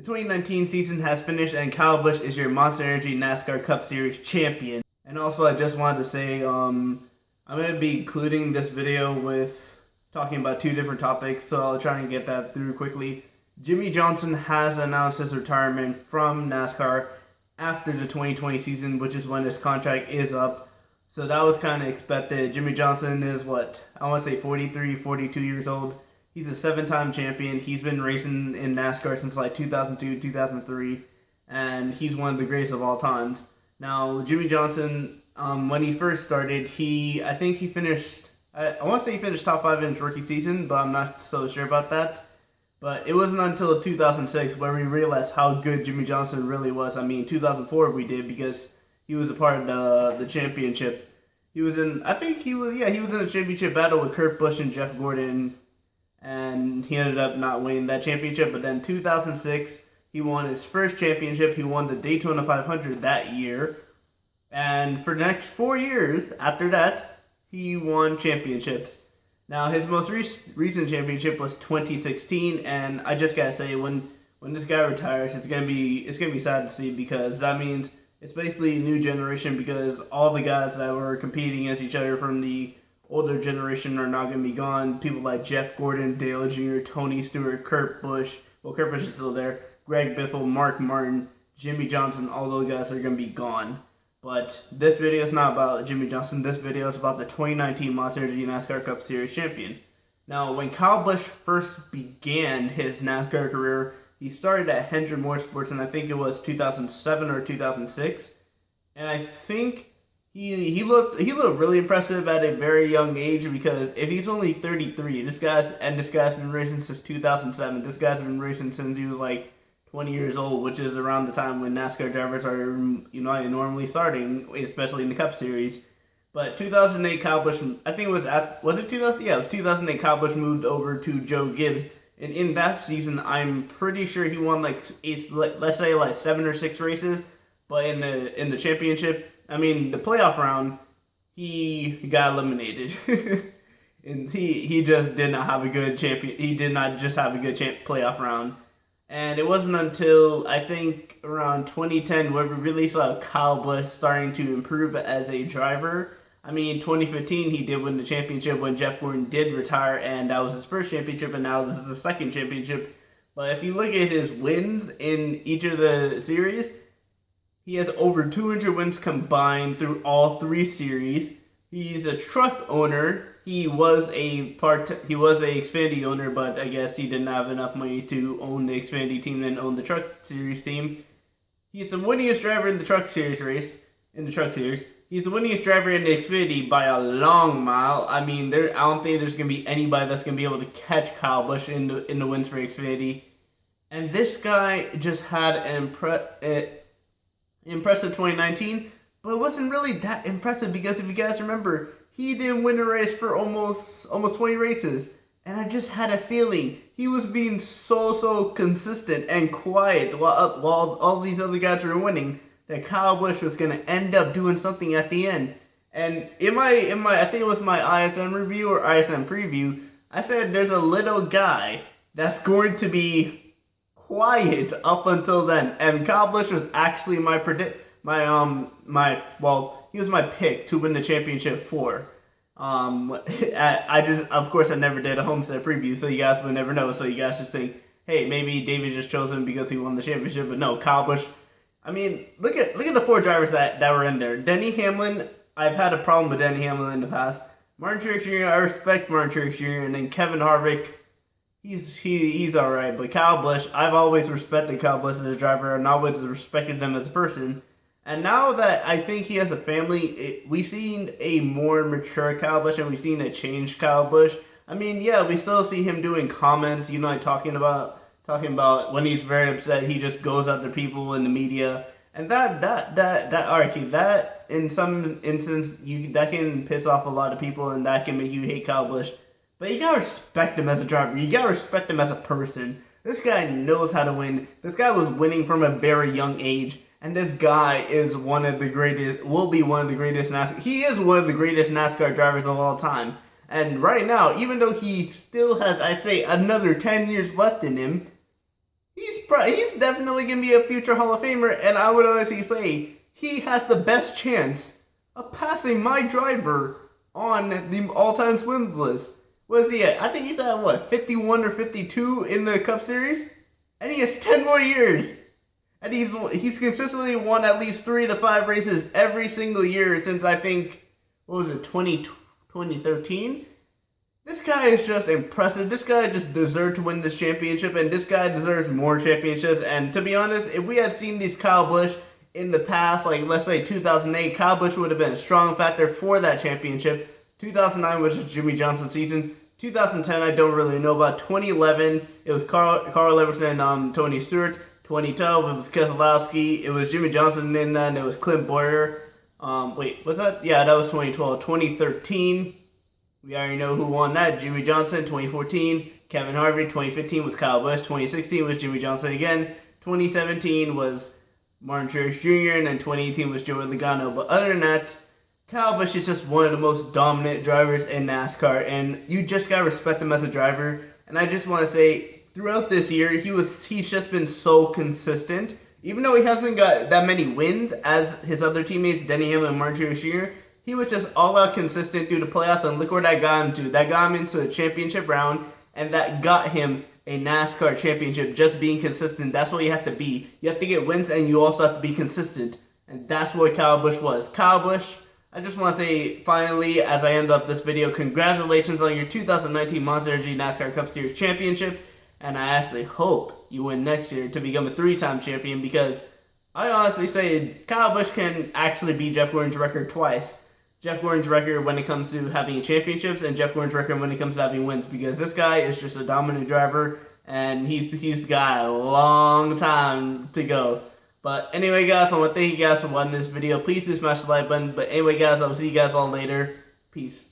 2019 season has finished and Kyle Busch is your Monster Energy NASCAR Cup Series champion. And also I just wanted to say I'm going to be including this video with talking about two different topics, so I'll try and get that through quickly. Jimmie Johnson has announced his retirement from NASCAR after the 2020 season, which is when his contract is up. So that was kind of expected. Jimmie Johnson is I want to say 43, 42 years old. He's a 7-time champion. He's been racing in NASCAR since like 2002, 2003, and he's one of the greatest of all times. Now, Jimmie Johnson, when he first started, I think he finished, I want to say he finished top 5 in his rookie season, but I'm not so sure about that. But it wasn't until 2006 where we realized how good Jimmie Johnson really was. I mean, 2004 we did, because he was a part of the championship. He was in a championship battle with Kurt Busch and Jeff Gordon, and he ended up not winning that championship. But then 2006, he won his first championship. He won the Daytona 500 that year. And for the next 4 years after that, he won championships. Now, his most recent championship was 2016, and I just gotta say, when this guy retires, it's gonna be sad to see, because that means it's basically a new generation, because all the guys that were competing against each other from the older generation are not going to be gone. People like Jeff Gordon, Dale Jr., Tony Stewart, Kurt Busch. Well, Kurt Busch is still there. Greg Biffle, Mark Martin, Jimmie Johnson. All those guys are going to be gone. But this video is not about Jimmie Johnson. This video is about the 2019 Monster Energy NASCAR Cup Series champion. Now, when Kyle Busch first began his NASCAR career, he started at Hendrick Motorsports, and I think it was 2007 or 2006. And I think he looked really impressive at a very young age, because if he's only 33, this guy's been racing since 2007. This guy's been racing since he was like 20 years old, which is around the time when NASCAR drivers are normally starting, especially in the Cup Series. But 2008, Kyle Busch, I think was it 2000? Yeah, it was 2008. Kyle Busch moved over to Joe Gibbs, and in that season, I'm pretty sure he won let's say 7 or 6 races. But in the championship, I mean, the playoff round, he got eliminated. And he just did not have a good champion. He did not just have a good playoff round. And it wasn't until, I think, around 2010 where we really saw Kyle Busch starting to improve as a driver. I mean, 2015, he did win the championship when Jeff Gordon did retire, and that was his first championship, and now this is the second championship. But if you look at his wins in each of the series, he has over 200 wins combined through all 3 series. He's a truck owner. He was a Xfinity owner, but I guess he didn't have enough money to own the Xfinity team and own the Truck Series team. He's the winningest driver in the Truck Series race. He's the winningest driver in the Xfinity by a long mile. I mean, I don't think there's going to be anybody that's going to be able to catch Kyle Busch in the wins for Xfinity. And this guy just had an impressive 2019, but it wasn't really that impressive, because if you guys remember, he didn't win a race for almost 20 races, and I just had a feeling he was being so consistent and quiet while all these other guys were winning, that Kyle Busch was going to end up doing something at the end. And in my I think it was my ISM review or ISM preview, I said there's a little guy that's going to be quiet up until then, and Kyle Busch was actually he was my pick to win the championship for. Of course, I never did a Homestead preview, so you guys would never know. So you guys just think, hey, maybe David just chose him because he won the championship, but no, Kyle Busch. I mean, look at the 4 drivers that were in there. Denny Hamlin, I've had a problem with Denny Hamlin in the past. Martin Truex Jr., I respect Martin Truex Jr., and then Kevin Harvick. He's alright, but Kyle Busch, I've always respected Kyle Busch as a driver and always respected him as a person. And now that I think he has a family, we've seen a more mature Kyle Busch, and we've seen a changed Kyle Busch. I mean, yeah, we still see him doing comments, talking about when he's very upset, he just goes after people in the media. And that in some instance, that can piss off a lot of people, and that can make you hate Kyle Busch. But you gotta respect him as a driver. You gotta respect him as a person. This guy knows how to win. This guy was winning from a very young age. And this guy is he is one of the greatest NASCAR drivers of all time. And right now, even though he still has, I'd say, another 10 years left in him, he's he's definitely going to be a future Hall of Famer, and I would honestly say he has the best chance of passing my driver on the all-time wins list. What is he at? I think he's at, what, 51 or 52 in the Cup Series? And he has 10 more years. And he's consistently won at least 3 to 5 races every single year since, I think, what was it, 2013? This guy is just impressive. This guy just deserved to win this championship, and this guy deserves more championships. And to be honest, if we had seen these Kyle Busch in the past, like let's say 2008, Kyle Busch would have been a strong factor for that championship. 2009 was just Jimmie Johnson's season. 2010, I don't really know about. 2011, it was Carl Lewis and Tony Stewart. 2012, it was Keselowski. It was Jimmie Johnson, and it was Clint Boyer. Wait, what's that? Yeah, that was 2012. 2013, we already know who won that. Jimmie Johnson. 2014, Kevin Harvick. 2015 was Kyle Busch. 2016 was Jimmie Johnson again. 2017 was Martin Truex Jr. And then 2018 was Joey Logano. But other than that, Kyle Busch is just one of the most dominant drivers in NASCAR, and you just gotta respect him as a driver. And I just want to say, throughout this year, he's just been so consistent. Even though he hasn't got that many wins as his other teammates, Denny Hamlin and Martin Truex Jr., he was just all out consistent through the playoffs, and look where that got him to. That got him into the championship round, and that got him a NASCAR championship. Just being consistent, that's what you have to be. You have to get wins, and you also have to be consistent. And that's what Kyle Busch was. Kyle Busch, I just want to say, finally, as I end up this video, congratulations on your 2019 Monster Energy NASCAR Cup Series championship. And I actually hope you win next year to become a 3-time champion, because I honestly say Kyle Busch can actually beat Jeff Gordon's record twice. Jeff Gordon's record when it comes to having championships, and Jeff Gordon's record when it comes to having wins, because this guy is just a dominant driver, and he's got a long time to go. But anyway, guys, I want to thank you guys for watching this video. Please do smash the like button. But anyway, guys, I will see you guys all later. Peace.